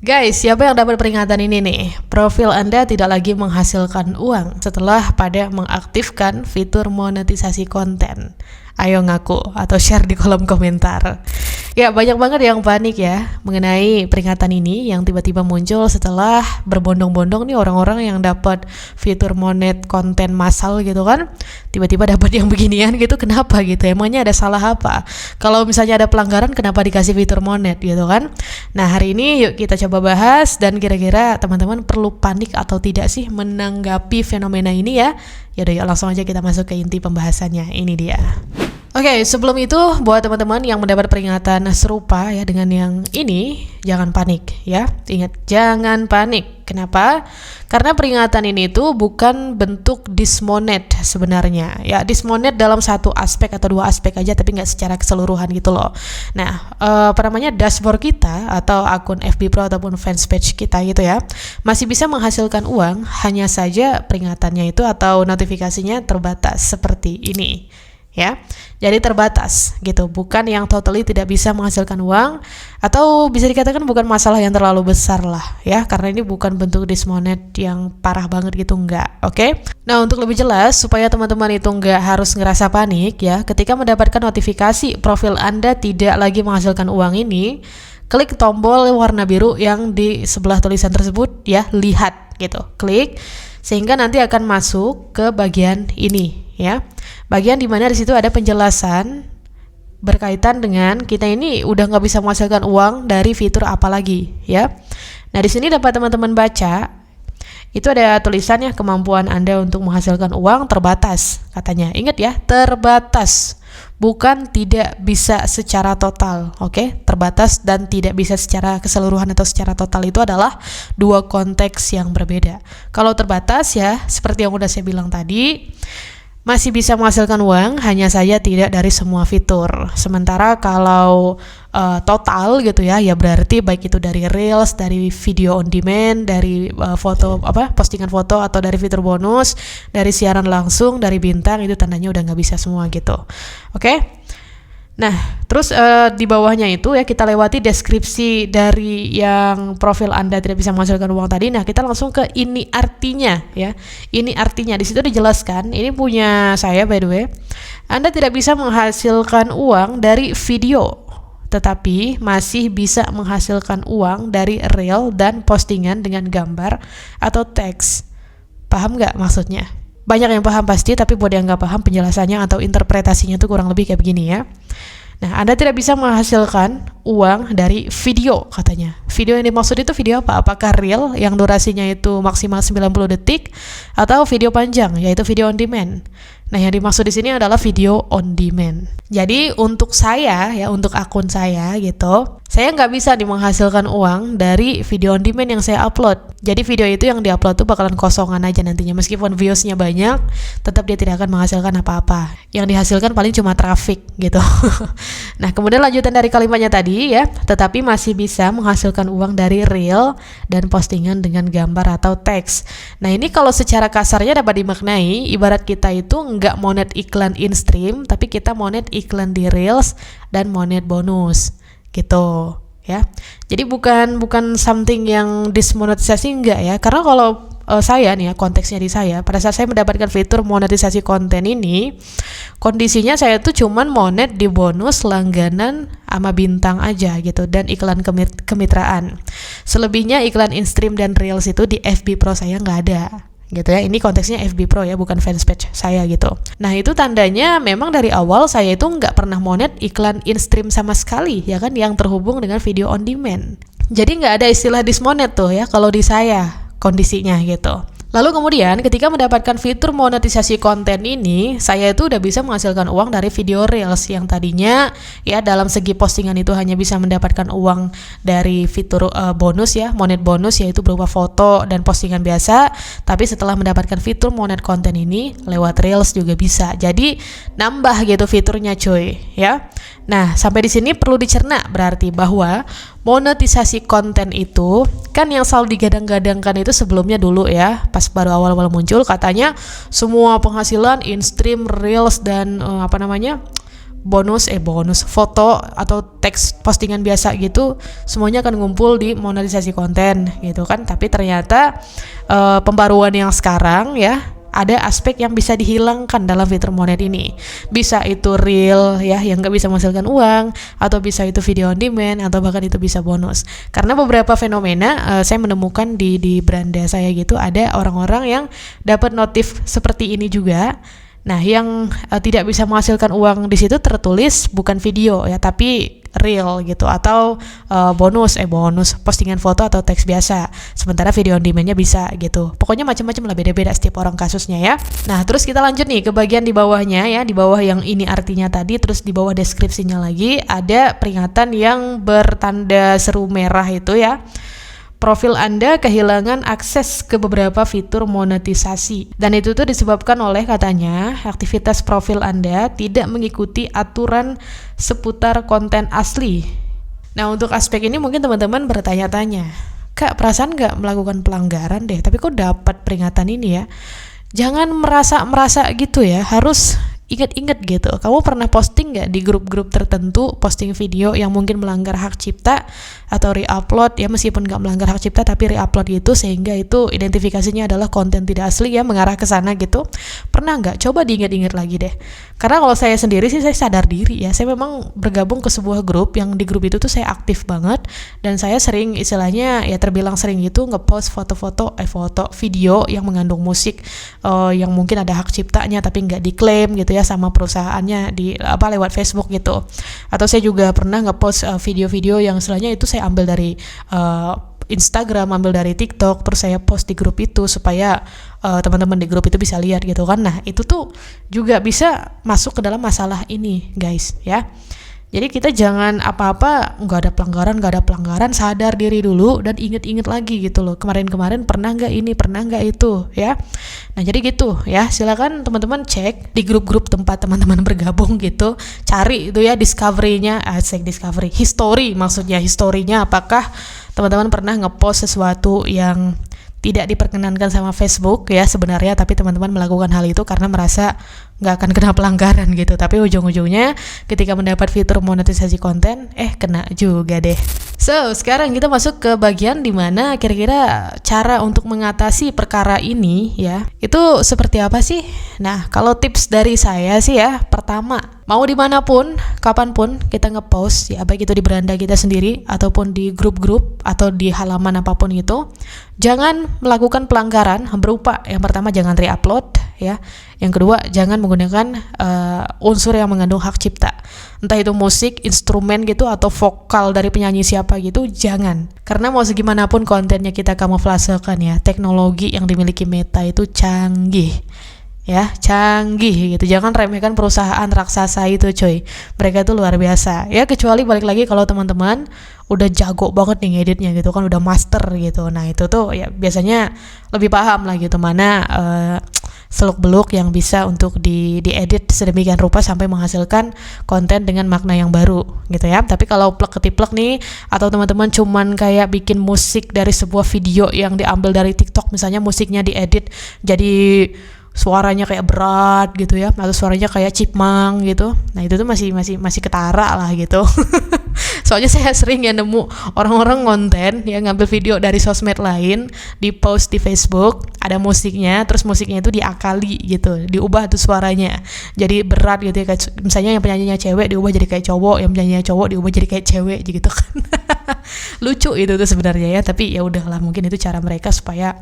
Guys, siapa yang dapat peringatan ini nih? Profil Anda tidak lagi menghasilkan uang setelah pada mengaktifkan fitur monetisasi konten. Ayo ngaku atau share di kolom komentar. Ya, banyak banget yang panik ya mengenai peringatan ini yang tiba-tiba muncul setelah berbondong-bondong nih orang-orang yang dapat fitur monet konten massal gitu kan. Tiba-tiba dapat yang beginian gitu, kenapa gitu? Emangnya ada salah apa? Kalau misalnya ada pelanggaran, kenapa dikasih fitur monet gitu kan? Nah, hari ini yuk kita coba bahas dan kira-kira teman-teman perlu panik atau tidak sih menanggapi fenomena ini ya? Yaudah yuk langsung aja kita masuk ke inti pembahasannya. Ini dia. Oke, sebelum itu buat teman-teman yang mendapat peringatan serupa ya dengan yang ini, jangan panik ya. Ingat, jangan panik. Kenapa? Karena peringatan ini tuh bukan bentuk dismonet sebenarnya. Ya, dismonet dalam satu aspek atau dua aspek aja, tapi nggak secara keseluruhan gitu loh. Nah, dashboard kita atau akun FB Pro ataupun fanspage kita gitu ya, masih bisa menghasilkan uang, hanya saja peringatannya itu atau notifikasinya terbatas seperti ini. Ya, jadi terbatas gitu, bukan yang totally tidak bisa menghasilkan uang, atau bisa dikatakan bukan masalah yang terlalu besar lah ya, karena ini bukan bentuk dismonet yang parah banget gitu, enggak. Oke? Nah, untuk lebih jelas supaya teman-teman itu enggak harus ngerasa panik ya ketika mendapatkan notifikasi profil Anda tidak lagi menghasilkan uang ini, klik tombol warna biru yang di sebelah tulisan tersebut ya, lihat gitu, klik sehingga nanti akan masuk ke bagian ini ya. Bagian dimana di situ ada penjelasan berkaitan dengan kita ini udah nggak bisa menghasilkan uang dari fitur apa lagi ya. Nah, di sini dapat teman-teman baca itu ada tulisannya kemampuan Anda untuk menghasilkan uang terbatas katanya. Ingat ya, terbatas, bukan tidak bisa secara total. Oke? Terbatas dan tidak bisa secara keseluruhan atau secara total itu adalah dua konteks yang berbeda. Kalau terbatas ya seperti yang udah saya bilang tadi, masih bisa menghasilkan uang, hanya saja tidak dari semua fitur. Sementara kalau total gitu ya, ya berarti baik itu dari Reels, dari video on demand, dari postingan foto atau dari fitur bonus, dari siaran langsung, dari bintang, itu tandanya udah nggak bisa semua gitu. Oke? Nah, terus di bawahnya itu ya kita lewati deskripsi dari yang profil Anda tidak bisa menghasilkan uang tadi. Nah, kita langsung ke ini artinya ya. Ini artinya di situ dijelaskan, ini punya saya by the way. Anda tidak bisa menghasilkan uang dari video, tetapi masih bisa menghasilkan uang dari reel dan postingan dengan gambar atau teks. Paham nggak maksudnya? Banyak yang paham pasti, tapi buat yang nggak paham penjelasannya atau interpretasinya tuh kurang lebih kayak begini ya. Nah, Anda tidak bisa menghasilkan uang dari video katanya. Video yang dimaksud itu video apa? Apakah reel yang durasinya itu maksimal 90 detik atau video panjang yaitu video on demand? Nah, yang dimaksud di sini adalah video on demand. Jadi untuk saya ya, untuk akun saya gitu, saya nggak bisa menghasilkan uang dari video on demand yang saya upload. Jadi video itu yang diupload tuh bakalan kosongan aja nantinya. Meskipun viewsnya banyak, tetap dia tidak akan menghasilkan apa-apa. Yang dihasilkan paling cuma traffic gitu. Nah, kemudian lanjutan dari kalimatnya tadi ya, tetapi masih bisa menghasilkan uang dari reel dan postingan dengan gambar atau teks. Nah, ini kalau secara kasarnya dapat dimaknai, ibarat kita itu nggak monet iklan in-stream, tapi kita monet iklan di reels dan monet bonus gitu ya. Jadi bukan something yang dismonetisasi, enggak ya. Karena kalau saya nih ya, konteksnya di saya, pada saat saya mendapatkan fitur monetisasi konten ini, kondisinya saya tuh cuman monet di bonus, langganan, sama bintang aja gitu, dan iklan kemitraan. Selebihnya iklan in-stream dan reels itu di FB Pro saya nggak ada gitu ya. Ini konteksnya FB Pro ya, bukan fanspage saya gitu. Nah, itu tandanya memang dari awal saya itu nggak pernah monet iklan in-stream sama sekali ya kan, yang terhubung dengan video on demand. Jadi nggak ada istilah dismonet tuh ya kalau di saya kondisinya gitu. Lalu kemudian ketika mendapatkan fitur monetisasi konten ini, saya itu udah bisa menghasilkan uang dari video reels yang tadinya ya dalam segi postingan itu hanya bisa mendapatkan uang dari fitur bonus ya, monet bonus yaitu berupa foto dan postingan biasa, tapi setelah mendapatkan fitur monet konten ini lewat reels juga bisa. Jadi nambah gitu fiturnya cuy ya. Nah, sampai di sini perlu dicerna berarti bahwa monetisasi konten itu kan yang selalu digadang-gadangkan itu sebelumnya dulu ya, pas baru awal-awal muncul katanya semua penghasilan in-stream, reels dan bonus foto atau teks postingan biasa gitu, semuanya akan ngumpul di monetisasi konten gitu kan. Tapi ternyata pembaruan yang sekarang ya, ada aspek yang bisa dihilangkan dalam fitur monet ini. Bisa itu real ya, yang nggak bisa menghasilkan uang, atau bisa itu video on demand, atau bahkan itu bisa bonus. Karena beberapa fenomena saya menemukan di beranda saya gitu, ada orang-orang yang dapat notif seperti ini juga. Nah, yang tidak bisa menghasilkan uang di situ tertulis bukan video ya, tapi real gitu, atau bonus postingan foto atau teks biasa. Sementara video on demand-nya bisa gitu. Pokoknya macam-macam lah, beda-beda setiap orang kasusnya ya. Nah, terus kita lanjut nih ke bagian di bawahnya ya, di bawah yang ini artinya tadi, terus di bawah deskripsinya lagi ada peringatan yang bertanda seru merah itu ya. Profil Anda kehilangan akses ke beberapa fitur monetisasi. Dan itu tuh disebabkan oleh katanya aktivitas profil Anda tidak mengikuti aturan seputar konten asli. Nah, untuk aspek ini mungkin teman-teman bertanya-tanya, Kak, perasaan nggak melakukan pelanggaran deh, tapi kok dapat peringatan ini ya? Jangan merasa gitu ya, harus ingat-ingat gitu. Kamu pernah posting nggak di grup-grup tertentu, posting video yang mungkin melanggar hak cipta atau re-upload ya, meskipun nggak melanggar hak cipta tapi re-upload gitu, sehingga itu identifikasinya adalah konten tidak asli ya, mengarah ke sana gitu. Pernah nggak? Coba diingat-ingat lagi deh. Karena kalau saya sendiri sih, saya sadar diri ya, saya memang bergabung ke sebuah grup yang di grup itu tuh saya aktif banget, dan saya sering istilahnya ya terbilang sering gitu ngepost foto video yang mengandung musik yang mungkin ada hak ciptanya tapi nggak diklaim gitu ya sama perusahaannya di lewat Facebook gitu. Atau saya juga pernah ngepost video-video yang istilahnya itu saya ambil dari Instagram, ambil dari TikTok, terus saya post di grup itu supaya teman-teman di grup itu bisa lihat gitu kan. Nah, itu tuh juga bisa masuk ke dalam masalah ini guys ya. Jadi kita jangan apa-apa nggak ada pelanggaran, sadar diri dulu dan inget-inget lagi gitu loh. Kemarin-kemarin pernah nggak ini, pernah nggak itu ya. Nah, jadi gitu ya. Silakan teman-teman cek di grup-grup tempat teman-teman bergabung gitu. Cari itu ya discovery-nya, historinya apakah teman-teman pernah ngepost sesuatu yang tidak diperkenankan sama Facebook ya sebenarnya, tapi teman-teman melakukan hal itu karena merasa nggak akan kena pelanggaran gitu, tapi ujung-ujungnya ketika mendapat fitur monetisasi konten kena juga deh. So, sekarang kita masuk ke bagian dimana kira-kira cara untuk mengatasi perkara ini ya, itu seperti apa sih? Nah, kalau tips dari saya sih ya, pertama, mau dimanapun, kapanpun kita ngepost ya, baik itu di beranda kita sendiri ataupun di grup-grup atau di halaman apapun itu, jangan melakukan pelanggaran berupa yang pertama jangan re-upload ya, yang kedua jangan menggunakan unsur yang mengandung hak cipta, entah itu musik, instrumen gitu atau vokal dari penyanyi siapa gitu, jangan. Karena mau segimanapun kontennya kita kamuflasekan ya, teknologi yang dimiliki Meta itu canggih gitu. Jangan remehkan perusahaan raksasa itu coy, mereka itu luar biasa ya. Kecuali balik lagi kalau teman-teman udah jago banget nih ngeditnya gitu kan, udah master gitu. Nah, itu tuh ya biasanya lebih paham lah gitu mana seluk-beluk yang bisa untuk diedit sedemikian rupa sampai menghasilkan konten dengan makna yang baru gitu ya. Tapi kalau plek-ketiplek nih, atau teman-teman cuman kayak bikin musik dari sebuah video yang diambil dari TikTok, misalnya musiknya diedit jadi suaranya kayak berat gitu ya, atau suaranya kayak chipmunk gitu. Nah, itu tuh masih ketara lah gitu. Soalnya saya sering ya nemu orang-orang konten yang ngambil video dari sosmed lain, di post di Facebook, ada musiknya, terus musiknya itu diakali gitu, diubah tuh suaranya jadi berat gitu ya, kayak misalnya yang penyanyinya cewek diubah jadi kayak cowok, yang penyanyinya cowok diubah jadi kayak cewek gitu kan. Lucu itu tuh sebenarnya ya, tapi ya udahlah, mungkin itu cara mereka supaya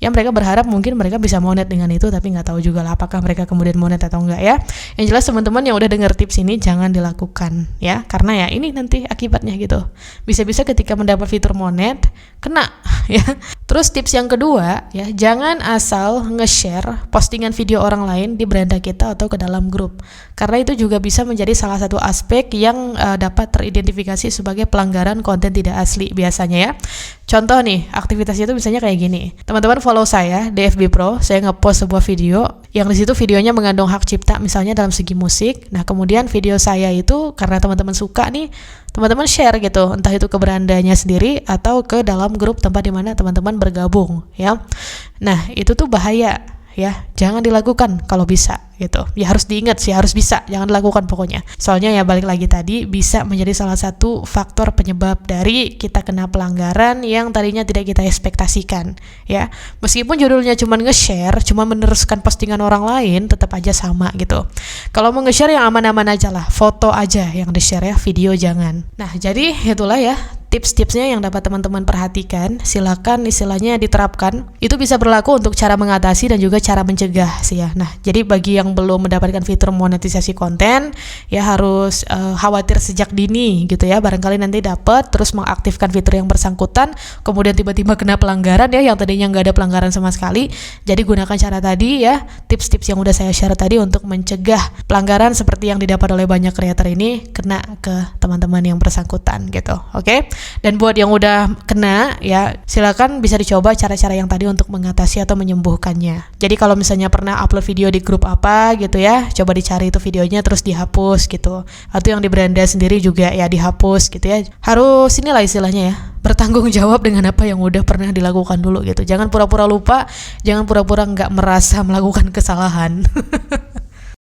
ya mereka berharap mungkin mereka bisa monet dengan itu, tapi nggak tahu juga lah apakah mereka kemudian monet atau enggak ya. Yang jelas teman-teman yang udah dengar tips ini jangan dilakukan ya, karena ya ini nanti akibatnya gitu, bisa-bisa ketika mendapat fitur monet kena ya. Terus tips yang kedua ya, jangan asal nge-share postingan video orang lain di beranda kita atau ke dalam grup, karena itu juga bisa menjadi salah satu aspek yang dapat teridentifikasi sebagai pelanggaran konten tidak asli biasanya ya. Contoh nih, aktivitasnya itu misalnya kayak gini. Teman-teman follow saya di FB Pro, saya ngepost sebuah video yang di situ videonya mengandung hak cipta misalnya dalam segi musik. Nah, kemudian video saya itu karena teman-teman suka nih, teman-teman share gitu, entah itu ke berandanya sendiri atau ke dalam grup tempat di mana teman-teman bergabung ya. Nah, itu tuh bahaya ya jangan dilakukan kalau bisa gitu. Ya harus diingat sih, harus bisa, jangan dilakukan pokoknya. Soalnya ya balik lagi tadi, bisa menjadi salah satu faktor penyebab dari kita kena pelanggaran yang tadinya tidak kita ekspektasikan ya. Meskipun judulnya cuma nge-share, cuma meneruskan postingan orang lain, tetap aja sama gitu. Kalau mau nge-share yang aman-aman aja lah, foto aja yang di-share ya, video jangan. Nah jadi itulah ya tips-tipsnya yang dapat teman-teman perhatikan. Silakan istilahnya diterapkan. Itu bisa berlaku untuk cara mengatasi dan juga cara mencegah sih ya. Nah, jadi bagi yang belum mendapatkan fitur monetisasi konten, ya harus khawatir sejak dini gitu ya. Barangkali nanti dapat terus mengaktifkan fitur yang bersangkutan, kemudian tiba-tiba kena pelanggaran ya, yang tadinya nggak ada pelanggaran sama sekali. Jadi gunakan cara tadi ya, tips-tips yang udah saya share tadi untuk mencegah pelanggaran seperti yang didapat oleh banyak creator ini kena ke teman-teman yang bersangkutan gitu. Oke? Dan buat yang udah kena ya silakan bisa dicoba cara-cara yang tadi untuk mengatasi atau menyembuhkannya. Jadi kalau misalnya pernah upload video di grup apa gitu ya, coba dicari itu videonya terus dihapus gitu. Atau yang di beranda sendiri juga ya dihapus gitu ya. Harus inilah istilahnya ya, bertanggung jawab dengan apa yang udah pernah dilakukan dulu gitu. Jangan pura-pura lupa, jangan pura-pura nggak merasa melakukan kesalahan.